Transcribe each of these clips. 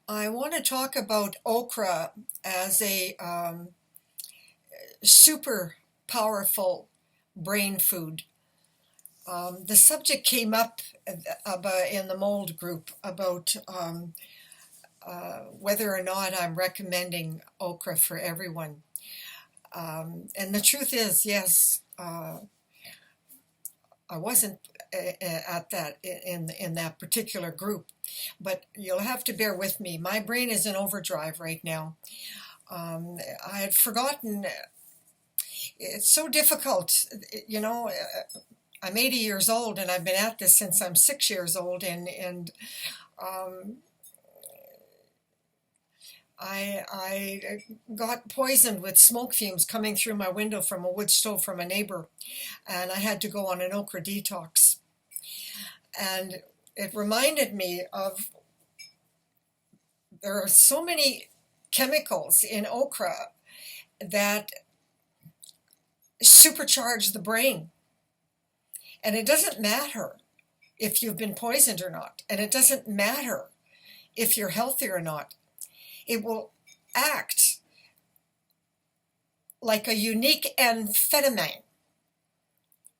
I want to talk about okra as a super powerful brain food. The subject came up in the mold group about whether or not I'm recommending okra for everyone. And the truth is, yes, I wasn't at that in that particular group, but you'll have to bear with me. My brain is in overdrive right now. I had forgotten. It's so difficult, you know. I'm 80 years old, and I've been at this since I'm 6 years old, and um, I got poisoned with smoke fumes coming through my window from a wood stove from a neighbor, and I had to go on an okra detox. And it reminded me of there are so many chemicals in okra that supercharge the brain. And it doesn't matter if you've been poisoned or not. And it doesn't matter if you're healthy or not. It will act like a unique amphetamine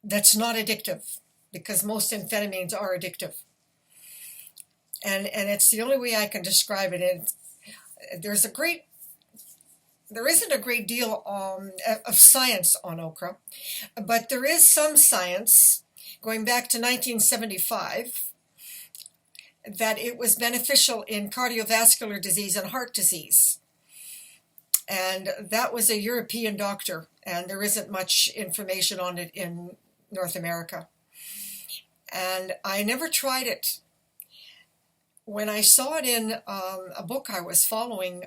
that's not addictive, because most amphetamines are addictive. And it's the only way I can describe it. There's a great there isn't a great deal of science on okra, but there is some science going back to 1975 that it was beneficial in cardiovascular disease and heart disease. And that was a European doctor, and there isn't much information on it in North America. And I never tried it. When I saw it in a book I was following,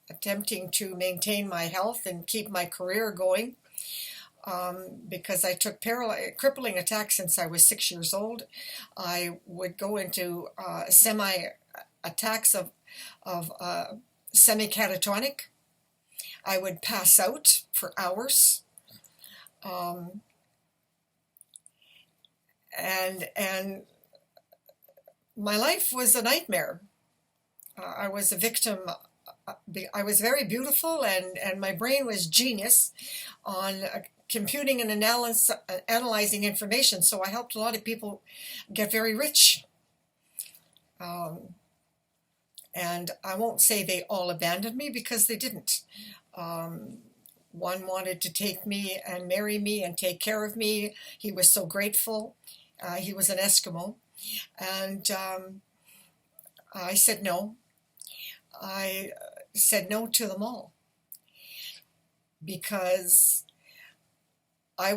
attempting to maintain my health and keep my career going, because I took crippling attacks since I was 6 years old. I would go into semi-attacks of semi-catatonic. I would pass out for hours. And my life was a nightmare. I was a victim. I was very beautiful, and my brain was genius on computing and analyzing information. So I helped a lot of people get very rich. And I won't say they all abandoned me, because they didn't. One wanted to take me and marry me and take care of me. He was so grateful. He was an Eskimo. And I said no. I said no to them all, because I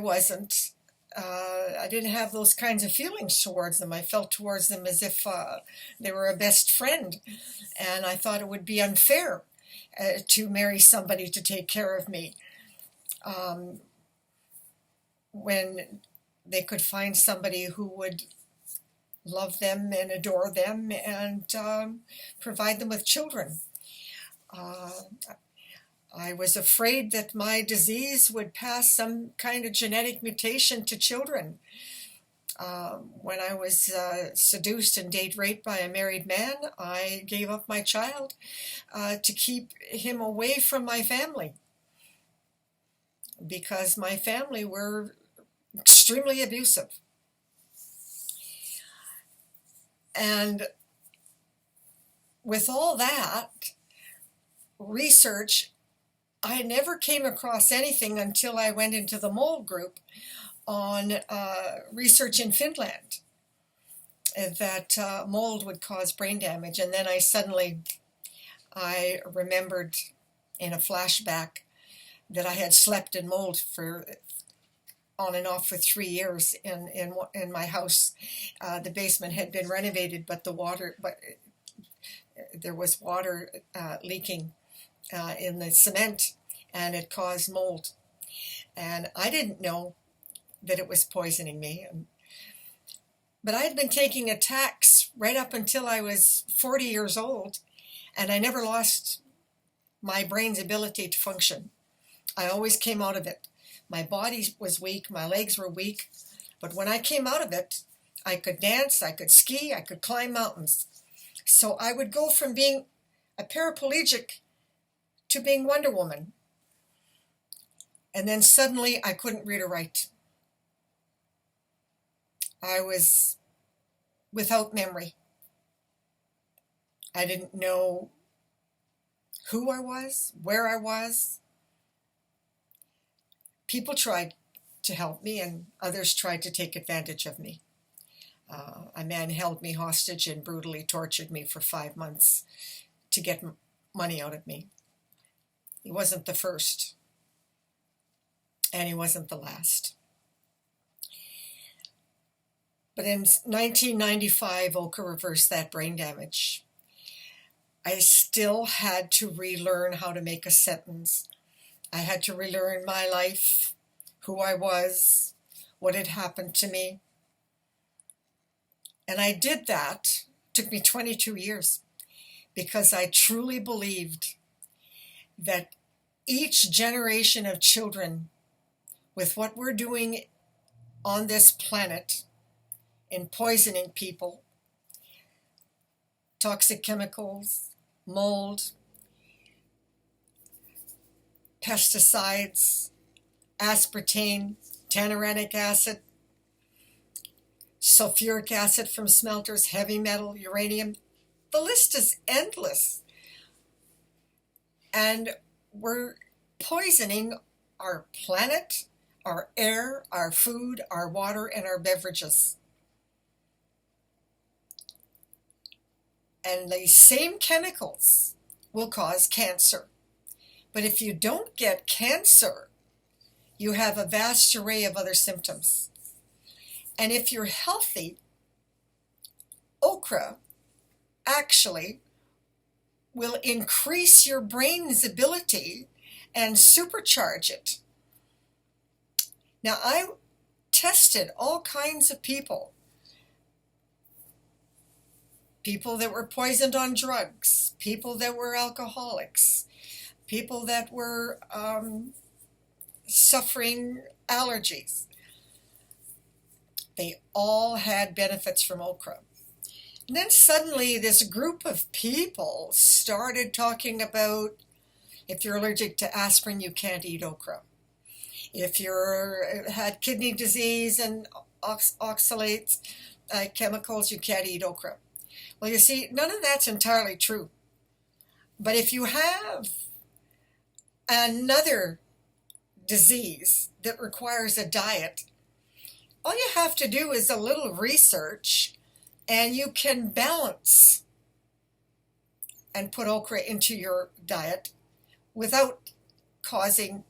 didn't have those kinds of feelings towards them. I felt towards them as if they were a best friend, and I thought it would be unfair to marry somebody to take care of me, when they could find somebody who would love them and adore them and provide them with children. I was afraid that my disease would pass some kind of genetic mutation to children. When I was seduced and date raped by a married man, I gave up my child to keep him away from my family, because my family were extremely abusive. And with all that research, I never came across anything until I went into the mold group on research in Finland that mold would cause brain damage. And then I remembered in a flashback that I had slept in mold for on and off for 3 years in my house. The basement had been renovated, but there was water leaking in the cement, and it caused mold. And I didn't know that it was poisoning me. But I had been taking attacks right up until I was 40 years old, and I never lost my brain's ability to function. I always came out of it. My body was weak, my legs were weak, but when I came out of it, I could dance, I could ski, I could climb mountains. So I would go from being a paraplegic to being Wonder Woman. And then suddenly I couldn't read or write. I was without memory. I didn't know who I was, where I was. People tried to help me, and others tried to take advantage of me. A man held me hostage and brutally tortured me for 5 months to get money out of me. He wasn't the first, and he wasn't the last. But in 1995, Okra reversed that brain damage. I still had to relearn how to make a sentence. I had to relearn my life, who I was, what had happened to me. And I did that. It took me 22 years because I truly believed that each generation of children, with what we're doing on this planet in poisoning people, toxic chemicals, mold, pesticides, aspartame, tannuranic acid, sulfuric acid from smelters, heavy metal, uranium. The list is endless. And we're poisoning our planet, our air, our food, our water, and our beverages. And these same chemicals will cause cancer. But if you don't get cancer, you have a vast array of other symptoms. And if you're healthy, okra actually will increase your brain's ability and supercharge it. Now, I tested all kinds of people that were poisoned on drugs, people that were alcoholics, people that were suffering allergies. They all had benefits from okra. And then suddenly this group of people started talking about, if you're allergic to aspirin, you can't eat okra. If you're had kidney disease and oxalates chemicals, you can't eat okra. Well, you see, none of that's entirely true. But if you have another disease that requires a diet, all you have to do is a little research, and you can balance and put okra into your diet without causing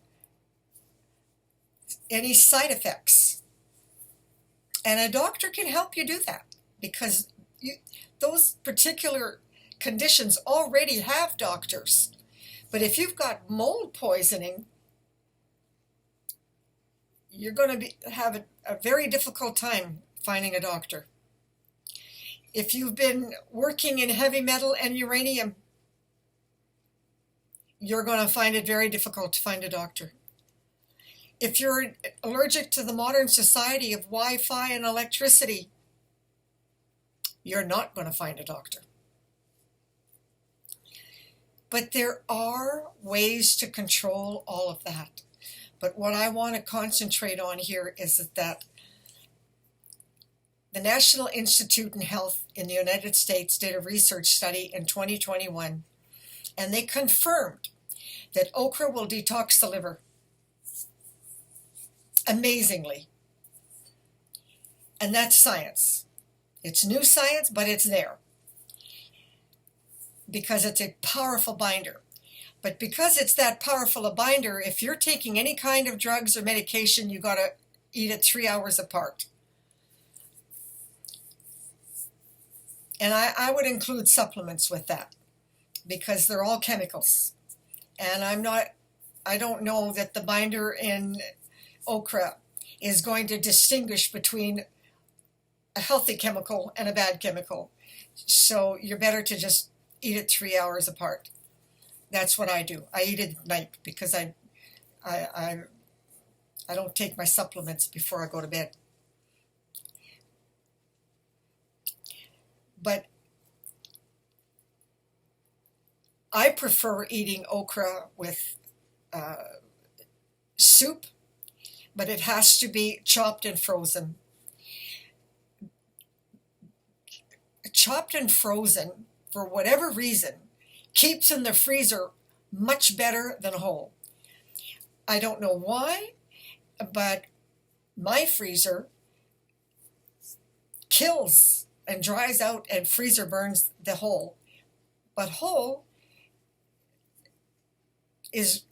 any side effects. And a doctor can help you do that because those particular conditions already have doctors. But if you've got mold poisoning, you're going to have a very difficult time finding a doctor. If you've been working in heavy metal and uranium, you're going to find it very difficult to find a doctor. If you're allergic to the modern society of Wi-Fi and electricity, you're not going to find a doctor. But there are ways to control all of that. But what I want to concentrate on here is that the National Institute in Health in the United States did a research study in 2021, and they confirmed that okra will detox the liver. Amazingly. And that's science. It's new science, but it's there. Because it's a powerful binder. But because it's that powerful a binder, if you're taking any kind of drugs or medication, you got to eat it 3 hours apart. And I would include supplements with that because they're all chemicals. And I don't know that the binder in okra is going to distinguish between a healthy chemical and a bad chemical. So you're better to just eat it 3 hours apart. That's what I do. I eat it at night because I don't take my supplements before I go to bed. But I prefer eating okra with uh, soup, but it has to be chopped and frozen. Chopped and frozen, for whatever reason, keeps in the freezer much better than whole. I don't know why, but my freezer kills and dries out and freezer burns the whole. But whole is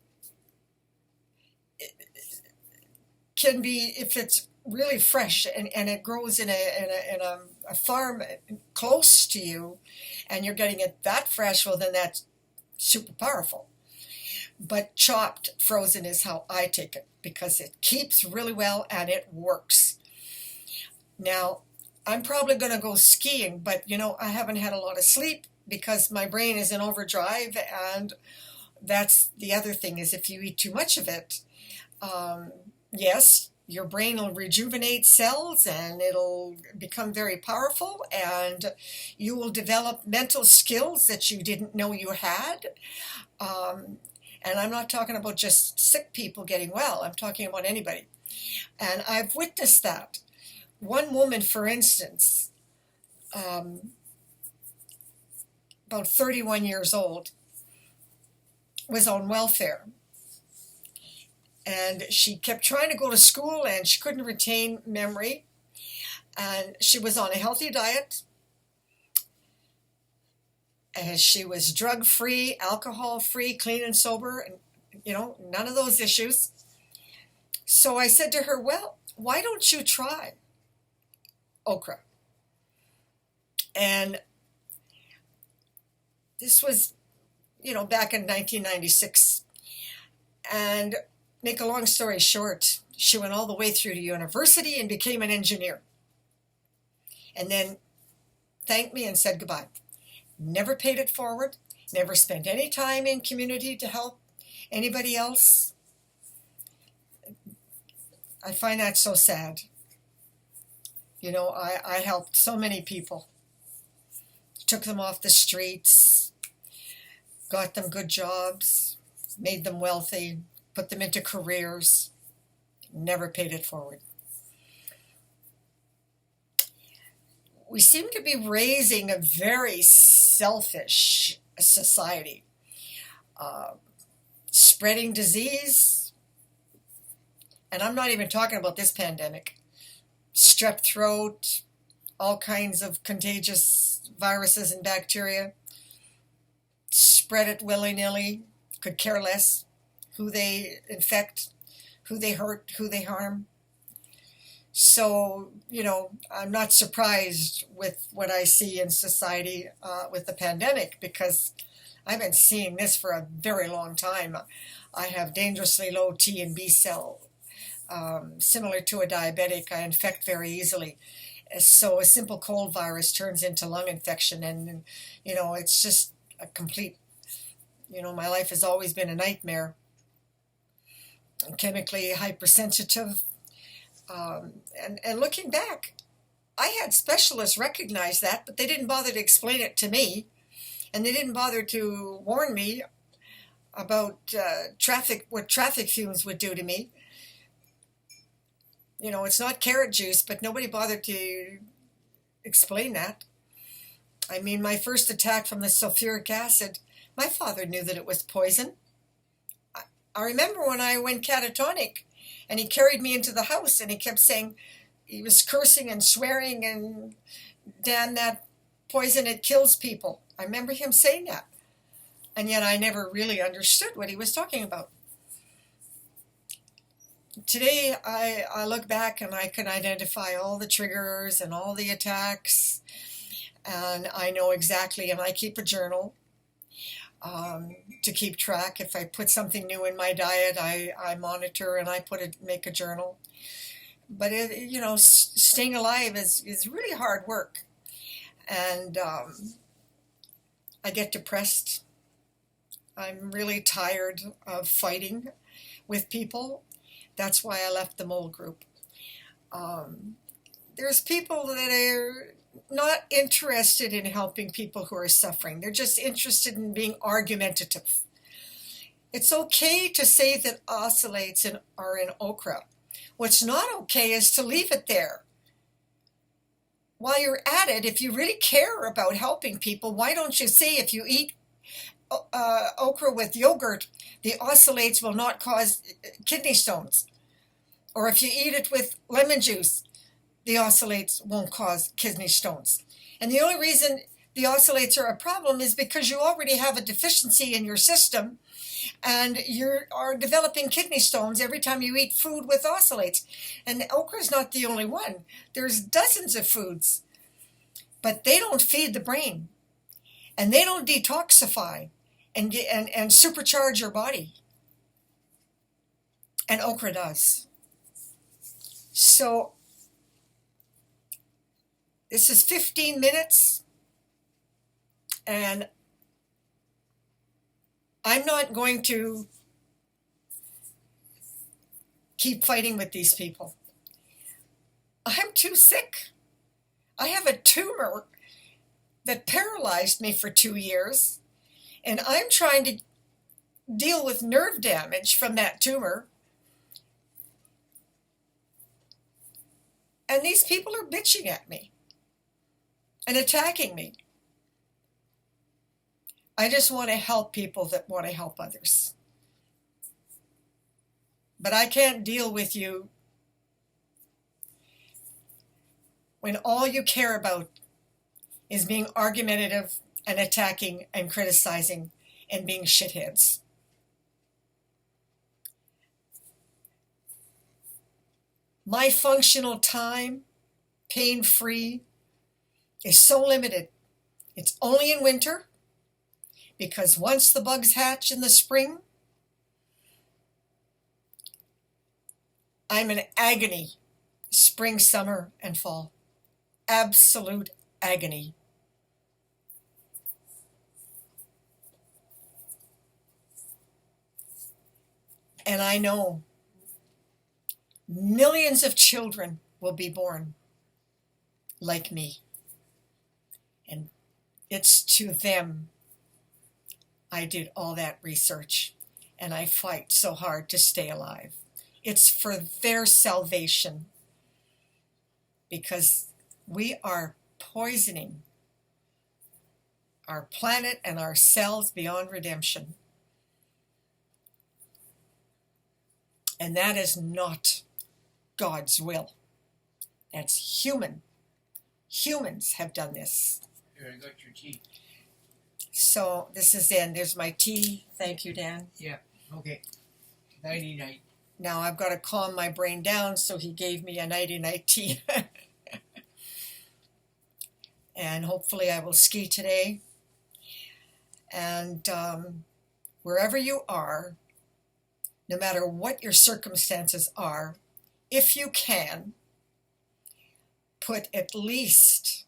can be, if it's really fresh and it grows in a farm close to you and you're getting it that fresh, well then that's super powerful. But chopped frozen is how I take it because it keeps really well and it works. Now, I'm probably going to go skiing, but I haven't had a lot of sleep because my brain is in overdrive, and that's the other thing is if you eat too much of it, um, yes, your brain will rejuvenate cells and it'll become very powerful, and you will develop mental skills that you didn't know you had. Um, and I'm not talking about just sick people getting well, I'm talking about anybody. And I've witnessed that. One woman, for instance, um, about 31 years old, was on welfare. And she kept trying to go to school and she couldn't retain memory. And she was on a healthy diet. And she was drug free, alcohol free, clean and sober, and none of those issues. So I said to her, well, why don't you try okra? And this was, back in 1996. And make a long story short, she went all the way through to university and became an engineer. And then thanked me and said goodbye. Never paid it forward, never spent any time in community to help anybody else. I find that so sad. I helped so many people, took them off the streets, got them good jobs, made them wealthy, put them into careers, never paid it forward. We seem to be raising a very selfish society, uh, spreading disease, and I'm not even talking about this pandemic, strep throat, all kinds of contagious viruses and bacteria, spread it willy-nilly, could care less who they infect, who they hurt, who they harm. So, I'm not surprised with what I see in society with the pandemic because I've been seeing this for a very long time. I have dangerously low T and B cell. Similar to a diabetic, I infect very easily. So a simple cold virus turns into lung infection, and it's just a complete, my life has always been a nightmare. I'm chemically hypersensitive. And looking back, I had specialists recognize that, but they didn't bother to explain it to me, and they didn't bother to warn me about what traffic fumes would do to me. It's not carrot juice, but nobody bothered to explain that. I mean, my first attack from the sulfuric acid, my father knew that it was poison. I remember when I went catatonic and he carried me into the house and he kept saying, he was cursing and swearing and damn that poison, it kills people. I remember him saying that. And yet I never really understood what he was talking about. Today I look back and I can identify all the triggers and all the attacks, and I know exactly, and I keep a journal to keep track. If I put something new in my diet, I monitor and make a journal. But staying alive is really hard work, and I get depressed. I'm really tired of fighting with people. That's why I left the mole group. There's people that are not interested in helping people who are suffering. They're just interested in being argumentative. It's okay to say that oxalates are in okra. What's not okay is to leave it there. While you're at it, if you really care about helping people, why don't you say if you eat okra with yogurt, the oxalates will not cause kidney stones? Or if you eat it with lemon juice, the oxalates won't cause kidney stones. And the only reason the oxalates are a problem is because you already have a deficiency in your system, and you are developing kidney stones every time you eat food with oxalates. And okra is not the only one. There's dozens of foods, but they don't feed the brain, and they don't detoxify and supercharge your body. And okra does. So this is 15 minutes, and I'm not going to keep fighting with these people. I'm too sick. I have a tumor that paralyzed me for 2 years, and I'm trying to deal with nerve damage from that tumor. And these people are bitching at me and attacking me. I just want to help people that want to help others. But I can't deal with you when all you care about is being argumentative and attacking and criticizing and being shitheads. My functional time, pain-free, is so limited. It's only in winter, because once the bugs hatch in the spring, I'm in agony, spring, summer, and fall. Absolute agony. And I know millions of children will be born like me. And it's to them I did all that research, and I fight so hard to stay alive. It's for their salvation, because we are poisoning our planet and ourselves beyond redemption. And that is not God's will. That's human. Humans have done this. Here, I got your tea. So this is the end. There's my tea. Thank you, Dan. Yeah, okay. Nighty-night. Now I've got to calm my brain down, so he gave me a nighty-night tea. And hopefully I will ski today. And wherever you are, no matter what your circumstances are, if you can, put at least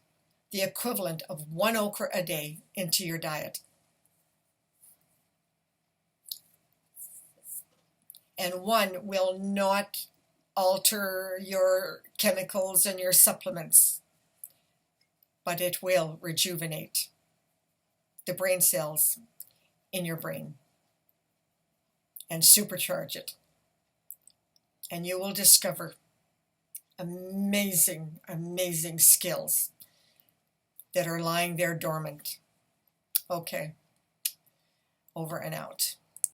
the equivalent of 1 okra a day into your diet. And 1 will not alter your chemicals and your supplements, but it will rejuvenate the brain cells in your brain and supercharge it. And you will discover amazing, amazing skills that are lying there dormant. Okay, over and out.